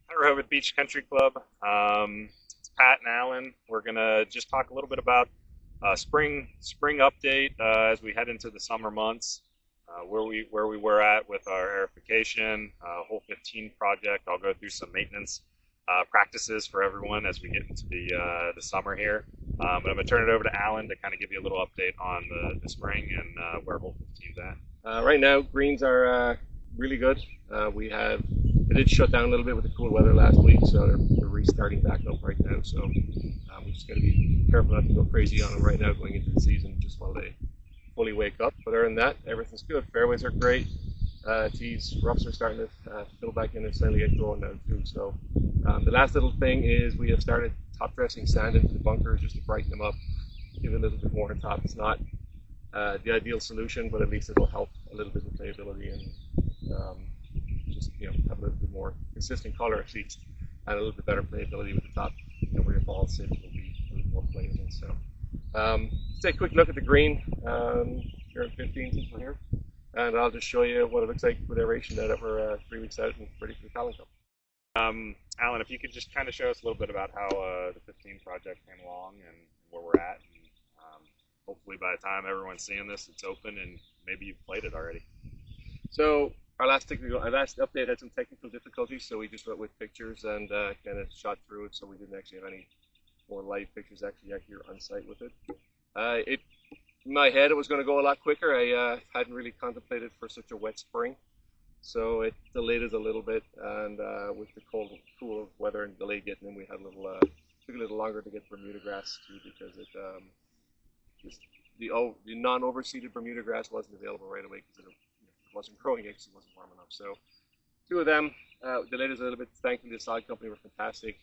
Hi, Rehoboth Beach Country Club. It's Pat and Alan. We're gonna just talk a little bit about spring update as we head into the summer months. Where we were at with our aerification hole 15 project. I'll go through some maintenance practices for everyone as we get into the summer here. But I'm gonna turn it over to Alan to kind of give you a little update on the spring and where hole 15's at. Right now, greens are really good. It did shut down a little bit with the cool weather last week, so they're restarting back up right now. So we just got to be careful not to go crazy on them right now going into the season, just while they fully wake up. But other than that, everything's good. Fairways are great. Tees, roughs are starting to fill back in and slightly get going now too. So the last little thing is we have started top dressing sand into the bunkers just to brighten them up, give it a little bit more on top. It's not the ideal solution, but at least it'll help a little bit with playability and just have a little bit more consistent color at least, and a little bit better playability with the top. Where your ball sits will be a little more playable. So let's take a quick look at the green here at 15 since we're here, and I'll just show you what it looks like with aeration now that we're 3 weeks out and ready for the Talon Cup. Alan, if you could just kind of show us a little bit about how the 15 project came along and where we're at, and hopefully by the time everyone's seeing this, it's open and maybe you've played it already. So our last update had some technical difficulties, so we just went with pictures and kind of shot through it, so we didn't actually have any more live pictures actually here on site with it. In my head, it was going to go a lot quicker. I hadn't really contemplated for such a wet spring, so it delayed us a little bit, and with the cool weather and delay getting in, we had took a little longer to get Bermuda grass too, because the non-overseeded Bermuda grass wasn't available right away because it wasn't growing yet because it wasn't warm enough. So two of them delayed us a little bit. Thankfully, the sod company were fantastic.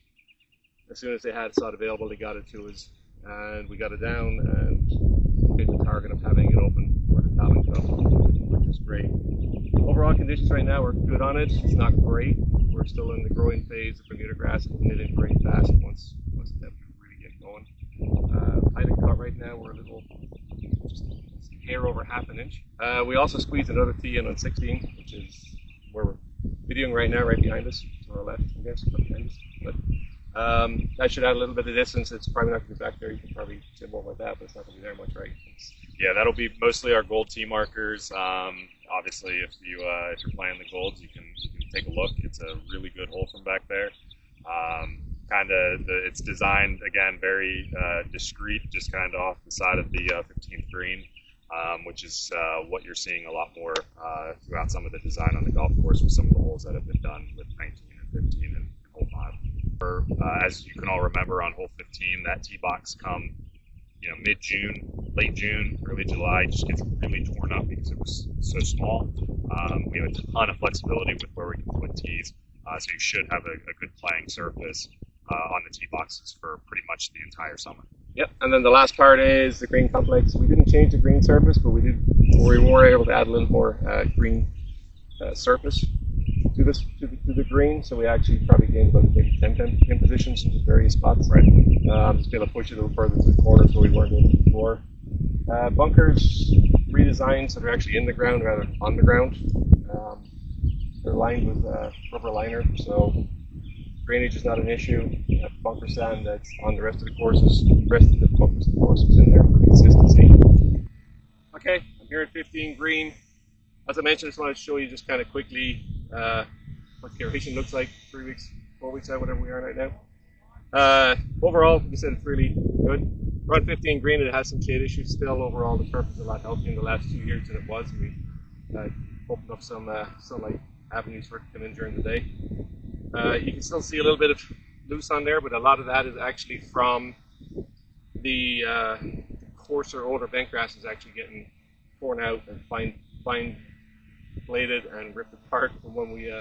As soon as they had sod available, they got it to us, and we got it down and hit the target of having it open for the Talon Cup, which is great. Overall conditions right now are good on it. It's not great. We're still in the growing phase. The Bermuda grass is knitting very fast once the temperatures really get going. Pilot cut right now, we're a little just hair over half an inch. We also squeezed another tee in on 16, which is where we're videoing right now, right behind us, to our left, I guess, not behind us. But that should add a little bit of distance. It's probably not going to be back there. You can probably see more about that, but it's not going to be there much, right? Yeah, that'll be mostly our gold tee markers. Obviously, if you're playing the golds, you can take a look. It's a really good hole from back there. It's designed again very discreet, just kind of off the side of the 15th green, which is what you're seeing a lot more throughout some of the design on the golf course with some of the holes that have been done with 19 and 15 and hole 5. As you can all remember, on hole 15, that tee box come mid-June, late June, early July, just gets really torn up because it was so small. We have a ton of flexibility with where we can put tees, so you should have a good playing surface on the tee boxes for pretty much the entire summer. Yep, and then the last part is the green complex. We didn't change the green surface, but we were able to add a little more green surface to the green, so we actually probably gained about maybe 10 pin positions in various spots. Right. Just be able to push it a little further to the corners where we weren't able to before. Bunkers redesigned, so they're actually in the ground rather than on the ground. They're lined with rubber liner, so drainage is not an issue. Bunker sand that's on the rest of the courses. The rest of the bunkers of the course is in there for consistency. Okay, I'm here at 15 green. As I mentioned, I just wanted to show you just kind of quickly what the aeration looks like 3 weeks, 4 weeks out, whatever we are right now. Overall, like I said, it's really good. We're on 15 green, and it has some shade issues still. Overall, the turf is a lot healthier in the last 2 years than it was, and we opened up some sunlight avenues for it to come in during the day. You can still see a little bit of loose on there, but a lot of that is actually from the coarser, older bent grass is actually getting torn out and fine bladed and ripped apart from when we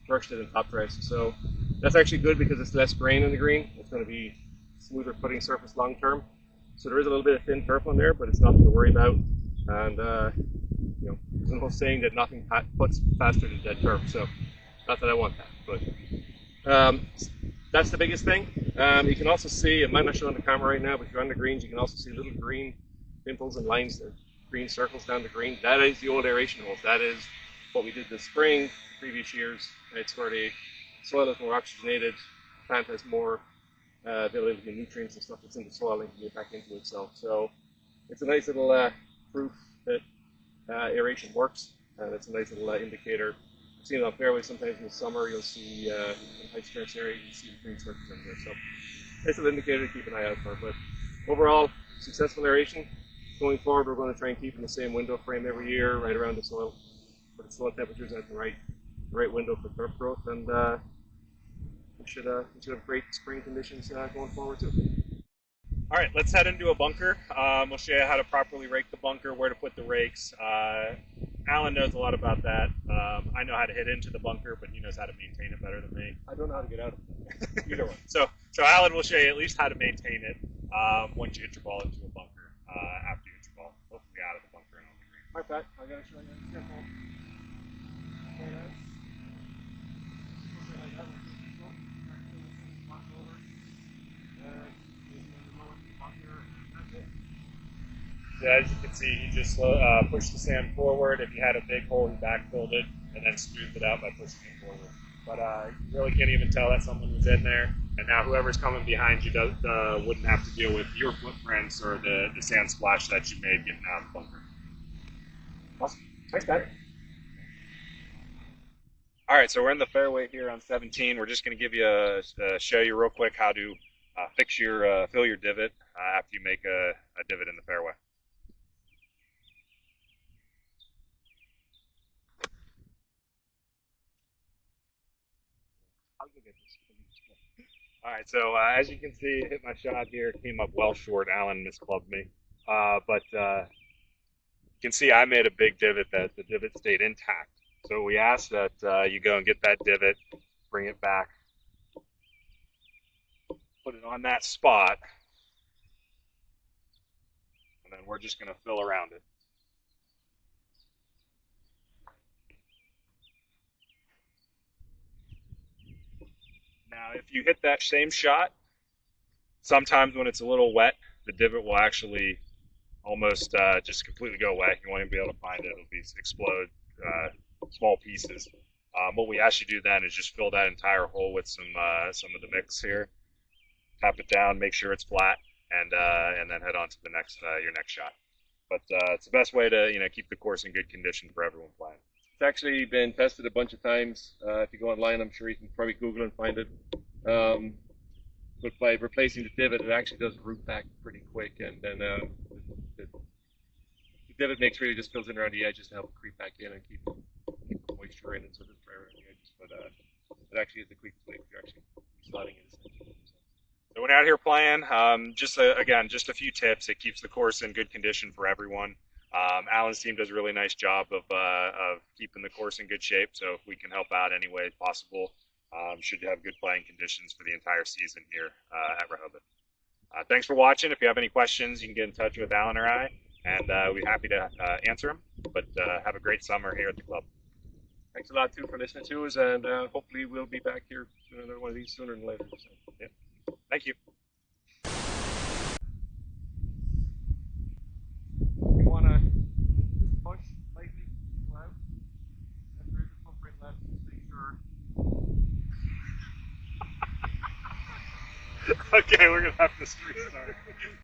brushed it and top dressed. So that's actually good because it's less grain in the green. It's going to be smoother putting surface long term. So there is a little bit of thin turf on there, but it's nothing to worry about. And there's an old saying that nothing puts faster than dead turf. So not that I want that, but that's the biggest thing. You can also see, it might not show on the camera right now, but if you're on the greens, you can also see little green pimples and lines, green circles down the green. That is the old aeration holes. That is what we did this spring, previous years. It's where soil is more oxygenated, plant has more availability of nutrients and stuff that's in the soil and can get back into itself. So it's a nice little proof that aeration works. That's a nice little indicator. I've seen it on fairways sometimes in the summer. You'll see in high stress area, you see the green surface in there. So nice little indicator to keep an eye out for. But overall, successful aeration. Going forward, we're going to try and keep in the same window frame every year, right around the soil, put the soil temperatures at the right window for turf growth, and we should have great spring conditions going forward too. All right, let's head into a bunker. We'll show you how to properly rake the bunker, where to put the rakes. Alan knows a lot about that. I know how to hit into the bunker, but he knows how to maintain it better than me. I don't know how to get out of it. Either one. So Alan will show you at least how to maintain it once you hit your ball into a bunker. After you hit your ball, hopefully out of the bunker and on the green. All right, Pat, I gotta show you. Careful. Very nice. So as you can see, he just pushed the sand forward. If you had a big hole, he backfilled it and then smoothed it out by pushing it forward. But you really can't even tell that someone was in there. And now whoever's coming behind you wouldn't have to deal with your footprints or the sand splash that you made getting out of the bunker. Awesome. Thanks, Pat. All right, so we're in the fairway here on 17. We're just going to give you show you real quick how to fill your divot after you make a divot in the fairway. All right, so as you can see, hit my shot here, came up well short. Alan misclubbed me, but you can see I made a big divot that the divot stayed intact. So we ask that you go and get that divot, bring it back, put it on that spot, and then we're just going to fill around it. Now, if you hit that same shot, sometimes when it's a little wet, the divot will actually almost just completely go away. You won't even be able to find it. It'll be explode small pieces. What we ask you to do then is just fill that entire hole with some of the mix here. Tap it down, make sure it's flat, and then head on to the next your next shot. But it's the best way to keep the course in good condition for everyone playing. It's actually been tested a bunch of times. If you go online, I'm sure you can probably Google and find it. But by replacing the divot, it actually does root back pretty quick, and then the divot mix really just fills in around the edges to help it creep back in and keep the moisture in and sort of dry around the edges. But it actually is the quickest way if you're actually slotting it. So when out here playing, again, just a few tips. It keeps the course in good condition for everyone. Alan's team does a really nice job of keeping the course in good shape, so if we can help out any way possible, should have good playing conditions for the entire season here at Rehoboth. Thanks for watching. If you have any questions, you can get in touch with Alan or I, and we'll be happy to answer them. But have a great summer here at the club. Thanks a lot, too, for listening to us, and hopefully we'll be back here doing another one of these sooner than later. So, yeah. Thank you. You want to just push lightly left, and bring the footprint left, make sure. Okay, we're going to have to restart.